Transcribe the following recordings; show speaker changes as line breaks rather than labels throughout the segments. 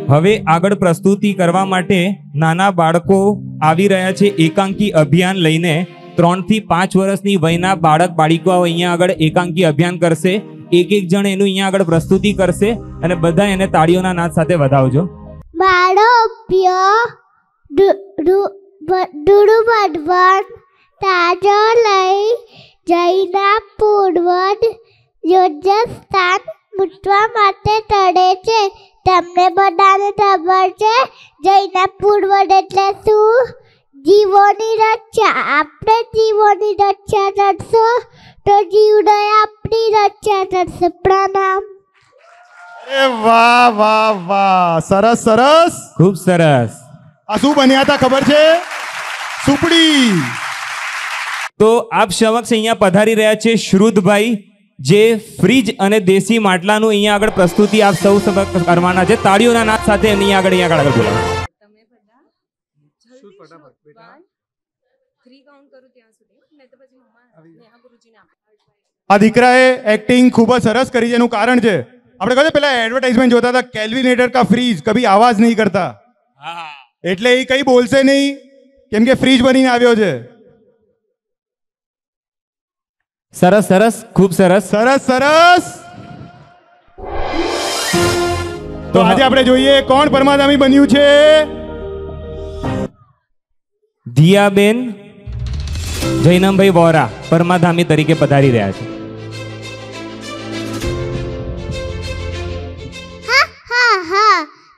હવે આગળ પ્રસ્તુતિ કરવા માટે નાના બાળકો આવી રહ્યા છે એકાંકી અભિયાન લઈને 3 થી 5 વર્ષની વયના બાળક બાળિકાઓ અહીંયા આગળ એકાંકી અભિયાન કરશે એક જણ એનું અહીંયા આગળ પ્રસ્તુતિ કરશે અને બધા એને તાળીઓના નાદ સાથે વધાવજો
બાળોપ્ય ડુડુબડવન તાજો લઈ જઈના પૂર્વજ યોજસ્થાન મૂટવા માટે તળે છે તમને બધાને ખબર છે જઈના પૂર્વજ એટલે શું જીવોની રક્ષા આપણે જીવોની રક્ષા કરશો તો જીવને આપણી રક્ષા કરશે પ્રણામ
વાહ વાહ વાહ સરસ સરસ
ખૂબ સરસ
આ શું બન્યા હતા ખબર છે સુપડી
તો આપ સમક્ષ અહીંયા પધારી રહ્યા છે શ્રુતભાઈ જે ફ્રીજ અને દેશી માટલાનું અહીંયા આગળ પ્રસ્તુતિ આપ સૌ સમક્ષ કરવાના છે તાળીઓના નાદ સાથે એમની આગળ બોલાવો
આ દીકરાએ એક્ટિંગ ખૂબ જ સરસ કરી છે એનું કારણ છે આપણે કહ્યું પેલા એડવર્ટાઇઝમેન્ટ જોતા હતા કેલ્વિનેટર કા ફ્રીજ કભી આવાજ નહીં કરતા એટલે એ કઈ બોલશે નહીં કેમ કે ફ્રીજ બનીને આવ્યો છે
સરસ સરસ ખૂબ સરસ
સરસ સરસ તો આજે આપણે જોઈએ કોણ પરમાધામી બન્યું છે
દિયાબેન જૈનમભાઈ વોરા પરમાધામી તરીકે પધારી રહ્યા છે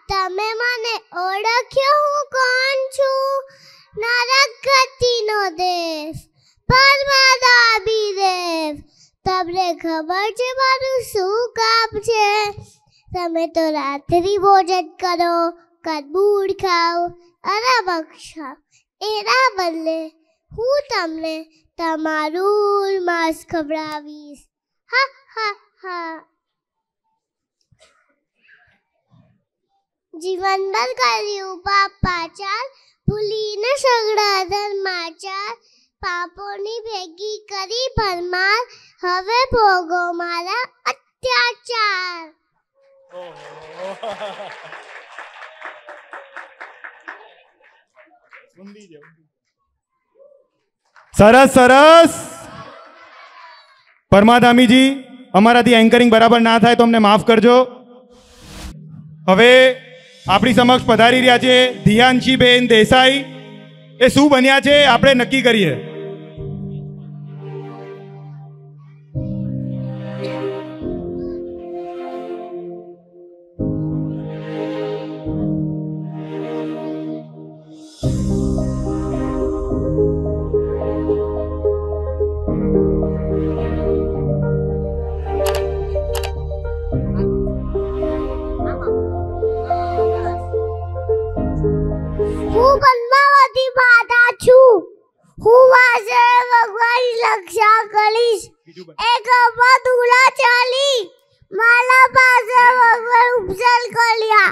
તમે મને ઓળખ્યો હું કોણ છું નરકતીનો દેશ પરમાધામી દેવ તમને ખબર છે મારું શું કામ છે તમે તો રાત્રિ ભોજન કરો કદબૂડ ખાઓ આરામ ખાઓ એના બદલે હું તમને તમારું માંસ ખવડાવીશ હા હા હા જીવનભર કર્યું પાપાચાર ભૂલીને સગડા ધર્માચાર પાપોની ભેગી કરી ભરમાર હવે ભોગો મારા અત્યાચાર
સરસ સરસ પરમાધામીજી અમારાથી એન્કરિંગ બરાબર ના થાય તો અમને માફ કરજો હવે આપણી સમક્ષ પધારી રહ્યા છે ધ્યાનશીબેન દેસાઈ એ શું બન્યા છે આપણે નક્કી કરીએ
એક મધુરા ચાલી માલા પાસે ભગવાન ઉપસલ કર્યા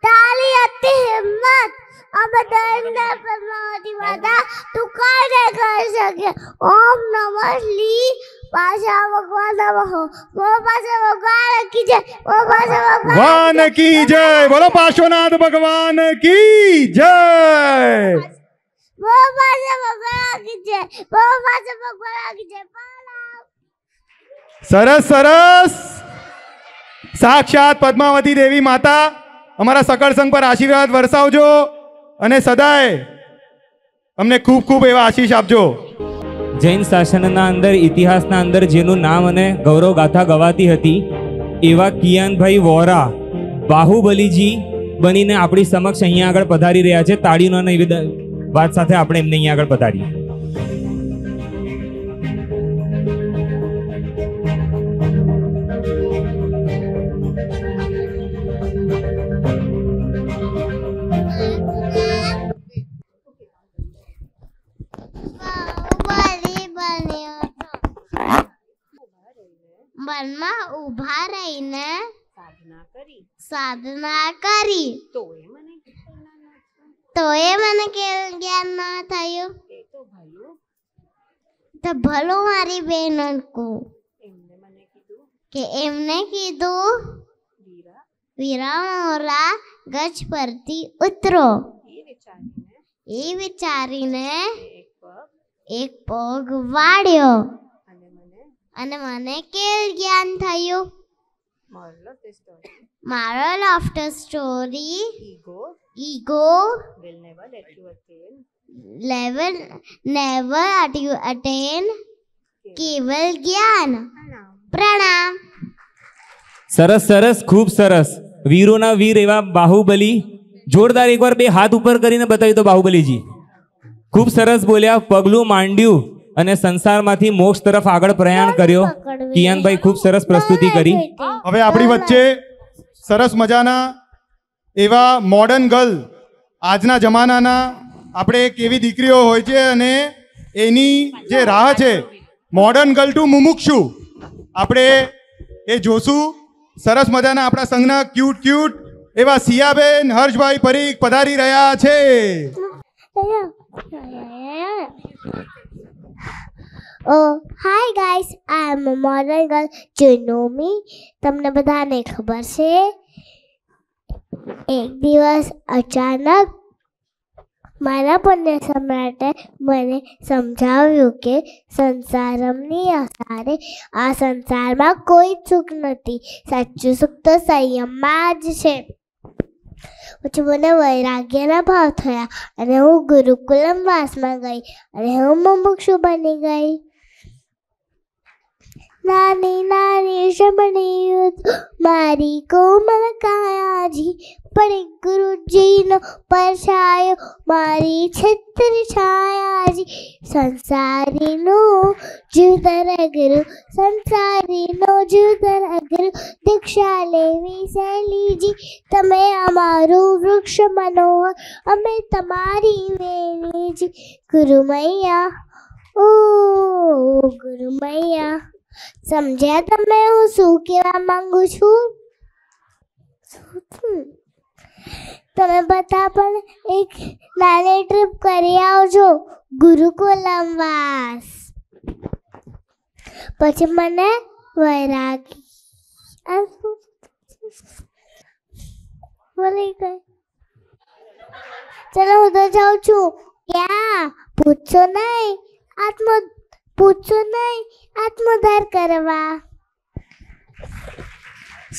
તારી હતી હિંમત અમે દઈને પરમાવતી માતા તું કાંઈ નહીં કરી શકે ઓમ નમઃ લી પાછા ભગવાન નમઃ બોલો પાછા ભગવાન કી જય બોલો પાછા
ભગવાન કી જય બોલો પાર્શ્વનાથ ભગવાન કી જય
બોલો પાછા ભગવાન કી જય બોલો પાછા ભગવાન કી જય
સરસ સરસ સાક્ષાત પદ્માવતી દેવી માતા અમારા સકળ સંઘ પર આશીર્વાદ વરસાવજો અને સદાય અમને ખૂબ ખૂબ એવા આશીષ આપજો
જૈન શાસનના અંદર ઇતિહાસના અંદર જેનું નામ અને ગૌરવ ગાથા ગવાતી હતી એવા કિયાનભાઈ વોરા બાહુબલીજી બનીને આપણી સમક્ષ અહીંયા આગળ પધારી રહ્યા છે તાળીઓના નિવેદન વાત સાથે આપણે એમને અહીંયા આગળ પધારીએ
વનમાં ઊભા રહીને સાધના કરી તોય મને કેવું જ્ઞાન ના થયું તો ભલો મારી બહેન કે એમને કીધું વીરા મોરા ગજ પરથી ઉતરો. એ વિચારીને એક પગ વાળ્યો અને મને કેવું જ્ઞાન થયું? Moral of the story: ego will never let you attain કેવલ જ્ઞાન. પ્રણામ.
સરસ સરસ, ખૂબ સરસ. વીરોના વીર એવા બાહુબલી. જોરદાર એકવાર બે હાથ ઉપર કરીને બતાવી તો બાહુબલીજી. ખૂબ સરસ બોલ્યા, પગલું માંડ્યું અને સંસારમાંથી મોક્ષ તરફ આગળ પ્રયાણ કર્યો. કિયાનભાઈ ખૂબ સરસ પ્રસ્તુતિ કરી.
હવે આપણી વચ્ચે સરસ મજાના એવા મોડર્ન ગર્લ, આજના જમાનાના આપણે કેવી દીકરીઓ હોય છે અને એની જે રાહ છે મોડર્ન ગર્લ ટુ મુમુક્ષુ, આપણે એ જોશું. સરસ મજાના આપણા સંઘના ક્યુટ એવા સિયાબેન, હર્ષભાઈ પરીખ પધારી રહ્યા છે.
Oh, hi guys, I am a modern girl. Do you know me? તમને બધાને ખબર છે, એક દિવસ અચાનક મારા પુણ્ય સમ્રાટે મને સમજાવ્યું કે સંસારમની આસારે આ સંસારમાં કોઈ સુખ નથી. સાચું સુખ તો સંયમમાં જ છે. પછી મને વૈરાગ્યના ભાવ થયા અને હું ગુરુકુલમ વાસમાં ગઈ અને હું મુમુક્ષુ બની ગઈ. નાની નાની શમણી મારી કોમળ કાયાજી પડે ગુરુજીનો પરછાયો મારી છત્ર છાયાજી. સંસારીનો જુદર ગુરુ, સંસારીનો જુદર ગુરુ, દીક્ષા લેવી સહેલીજી. તમે અમારું વૃક્ષ મનોહર, અમે તમારી વેલીજી. ગુરુ મૈયા, ઓ ગુરુ મૈયા, સમજ્યા તમે હું શું કહેવા માંગુ છું? તમે બધા પણ એક નાની ટ્રીપ કરી આવજો ગુરુકુલમ વાસ. પછી મને વૈરાગી ભૂલી ગઈ. ચલો હું તો જાઉં છું. ક્યાં? પૂછશો નહીં, આત્મોદ્ધાર કરવા.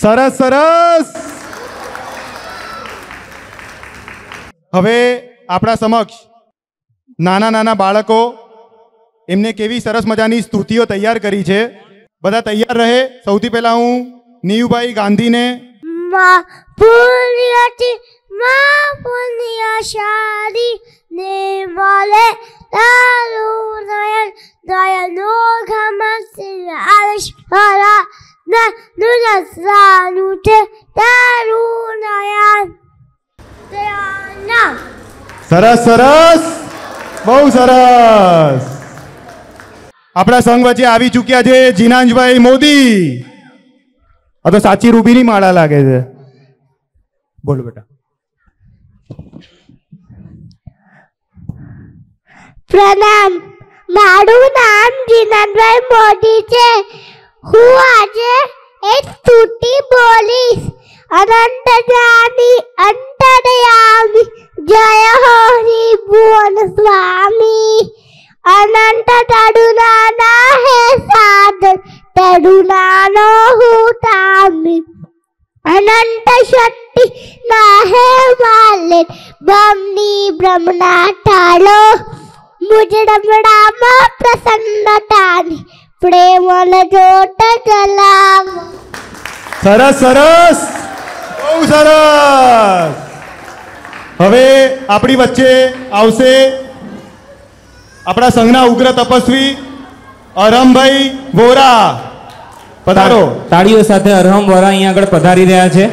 સરસ સરસ. હવે આપણા સમક્ષ નાના નાના બાળકો, એમને કેવી સરસ મજાની સ્તુતિઓ તૈયાર કરી છે. બધા તૈયાર રહે. સૌથી પહેલા હું નીયુભાઈ ગાંધીને
પુણ્યશાળી નિર્મલે તારું નયન દયાનો ઘમસિંહ આરશ ભરા નુરસાનું છે તારું નયન.
સરસ સરસ, બહુ સરસ. આપણા સંઘ વચ્ચે આવી ચૂક્યા છે જીનાંજભાઈ મોદી. આ તો સાચી રૂબીની માળા લાગે છે. બોલો બેટા.
પ્રણામ. મારું નામ જીનાંજભાઈ મોદી છે. હું આજે એક સ્તુતિ બોલીશ. અનંત જ્ઞાની અંતર્યામી જય હરિ ભુવન સ્વામી. અનંત તરુણાના હે સાધન તરુણાનો હું તામી. અનંત શક્તિ ના હે માલિક બ્રહ્મની બ્રહ્મના ટાળો. મુજ રમણામાં પ્રસન્નતાની પ્રેમન જોત જલાવો.
સરસ સરસ, બહુ સરસ. હવે આપણી વચ્ચે આવશે આપણા સંઘના ઉગ્ર તપસ્વી અરહમભાઈ વોરા. પધારો.
તાળીઓ સાથે અરહમ વોરા અહીંયા આગળ પધારી રહ્યા છે.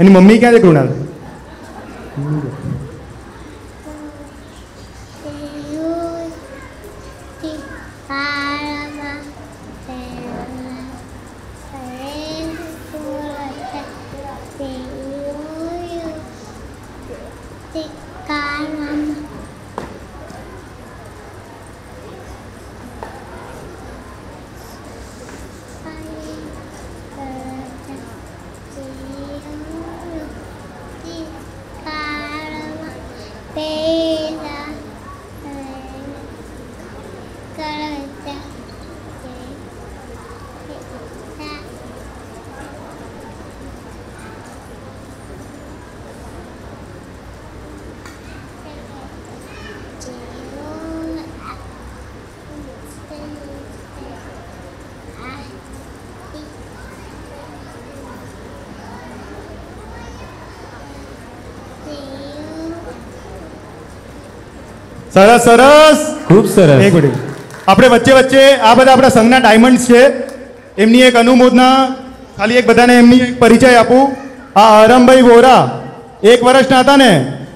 એની મમ્મી ક્યાં છે કૃણાલ?
સરસ સરસ,
ખૂબ સરસ.
એક મિનિટ, આપણે વચ્ચે વચ્ચે આ બધા આપણા સંઘના ડાયમંડ્સ છે, એમની એક અનુમોદના, ખાલી એક બધાને એમની એક પરિચય આપું. આ હરમભાઈ વોરા 1 વર્ષના હતા ને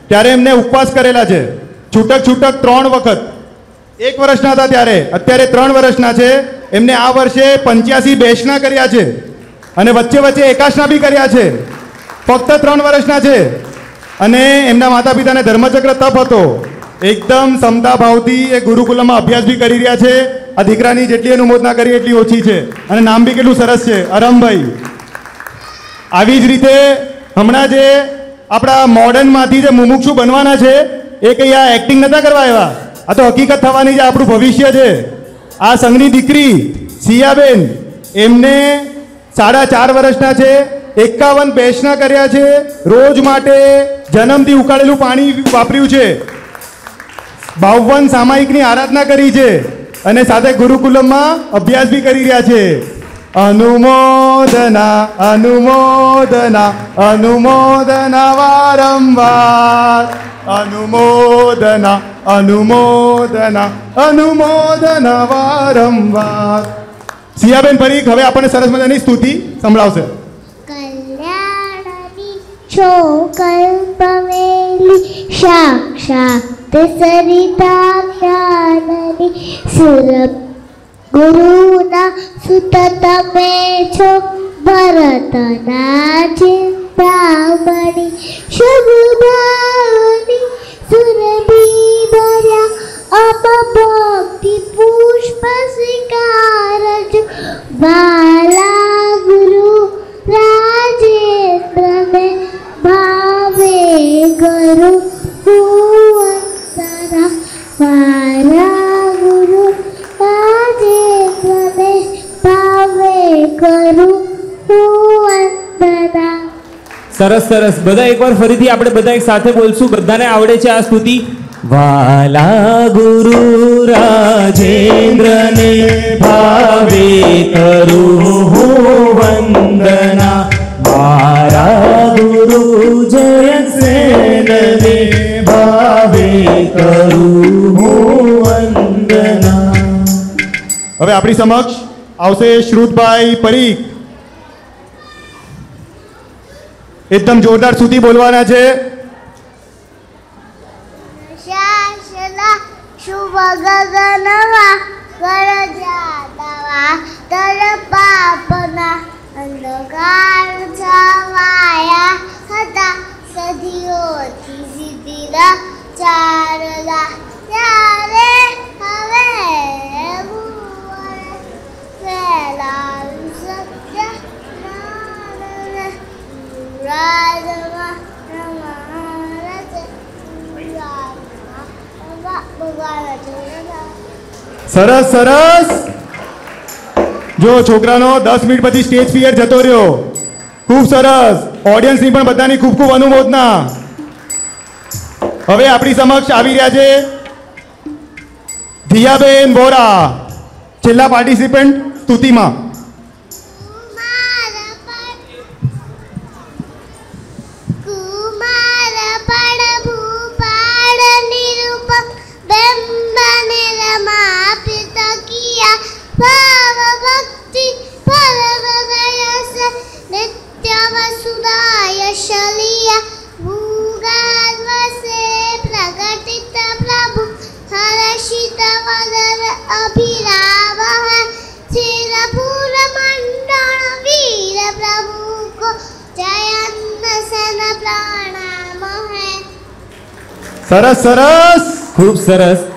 ત્યારે એમને ઉપવાસ કરેલા છે, છૂટક 3 વખત. 1 વર્ષના હતા ત્યારે, અત્યારે 3 વર્ષના છે. એમને આ વર્ષે 85 બેસના કર્યા છે અને વચ્ચે વચ્ચે એકાશના બી કર્યા છે. ફક્ત 3 વર્ષના છે અને એમના માતા પિતાને ધર્મચક્ર તપ હતો. એકદમ સમતા ભાવથી એ ગુરુકુલમાં અભ્યાસ બી કરી રહ્યા છે. આ દીકરાની જેટલી અનુમોદના કરી એટલી ઓછી છે અને નામ બી કેટલું સરસ છે, અરમભાઈ. આવી જ રીતે હમણાં જે આપણા મોડર્નમાંથી જે મુમુક્ષુ બનવાના છે એ કંઈ આ એક્ટિંગ નતા કરવા આવ્યા, આ તો હકીકત થવાની છે, આપણું ભવિષ્ય છે. આ સંઘની દીકરી સિયાબેન, એમને 4.5 વર્ષના છે, 51 બેસના કર્યા છે, રોજ માટે જન્મથી ઉકાળેલું પાણી વાપર્યું છે, 52 સામાયિકની આરાધના કરી છે અને સાથે ગુરુકુલમમાં અભ્યાસ બી કરી રહ્યા છે. અનુમોદના અનુમોદના અનુમોદના વારંવાર, અનુમોદના અનુમોદના અનુમોદના વારંવાર. સિયાબેન પરીખ હવે આપણને સરસ મજાની સ્તુતિ સંભળાવશે.
કલ્યાણની ચોકલ્પમેલી સાક્ષાત સરિતા જ્ઞાનની સુરભ ગુરુના સુત તમે છો, ભરતના ચિંતામણી શુભભાવની સુરભી ભર્યા અપભક્તિ પુષ્પ સ્વીકારજો. વાલા ગુરુ રાજેન્દ્રને ભાવે કરું વંદના. વાલા ગુરુ રાજેન્દ્રને ભાવે કરું વંદના.
સરસ સરસ. બધા એકવાર ફરીથી આપણે બધા એક સાથે બોલશું, બધાને આવડે છે આ સ્તુતિ. વાલા ગુરુ રાજેન્દ્રને ભાવે કરું હું વંદના. મારા ગુરુ જયસેનને ભાવે કરું હું વંદના.
હવે આપણી સમક્ષ આવશે શ્રુતભાઈ પરીખ. એકદમ જોરદાર સ્તુતિ બોલવાના છે.
શાસના શુભ ગગનમાં ગરજાદવા તર પાપના અંધકાર છવાયા હતા. સદીઓથી સિદ્ધિના ચારલા ત્યારે હવે સત્ય રાજમાં
સરસ સરસ. જો છોકરાનો 10 મિનિટ પછી સ્ટેજ ફિયર જતો રહ્યો. ખૂબ સરસ. ઓડિયન્સની પણ બધાની ખૂબ ખૂબ અનુમોદના. હવે આપણી સમક્ષ આવી રહ્યા છે દિયાબેન વોરા, છેલ્લા પાર્ટિસિપન્ટ સ્તુતિમાં.
નિત્ય વસુદાય શલિયા ભૂગા फिरावह सिरपुर मंडल वीर प्रभु को जयन सन प्रणाम है।
સરસ સરસ.
ખૂબ સરસ.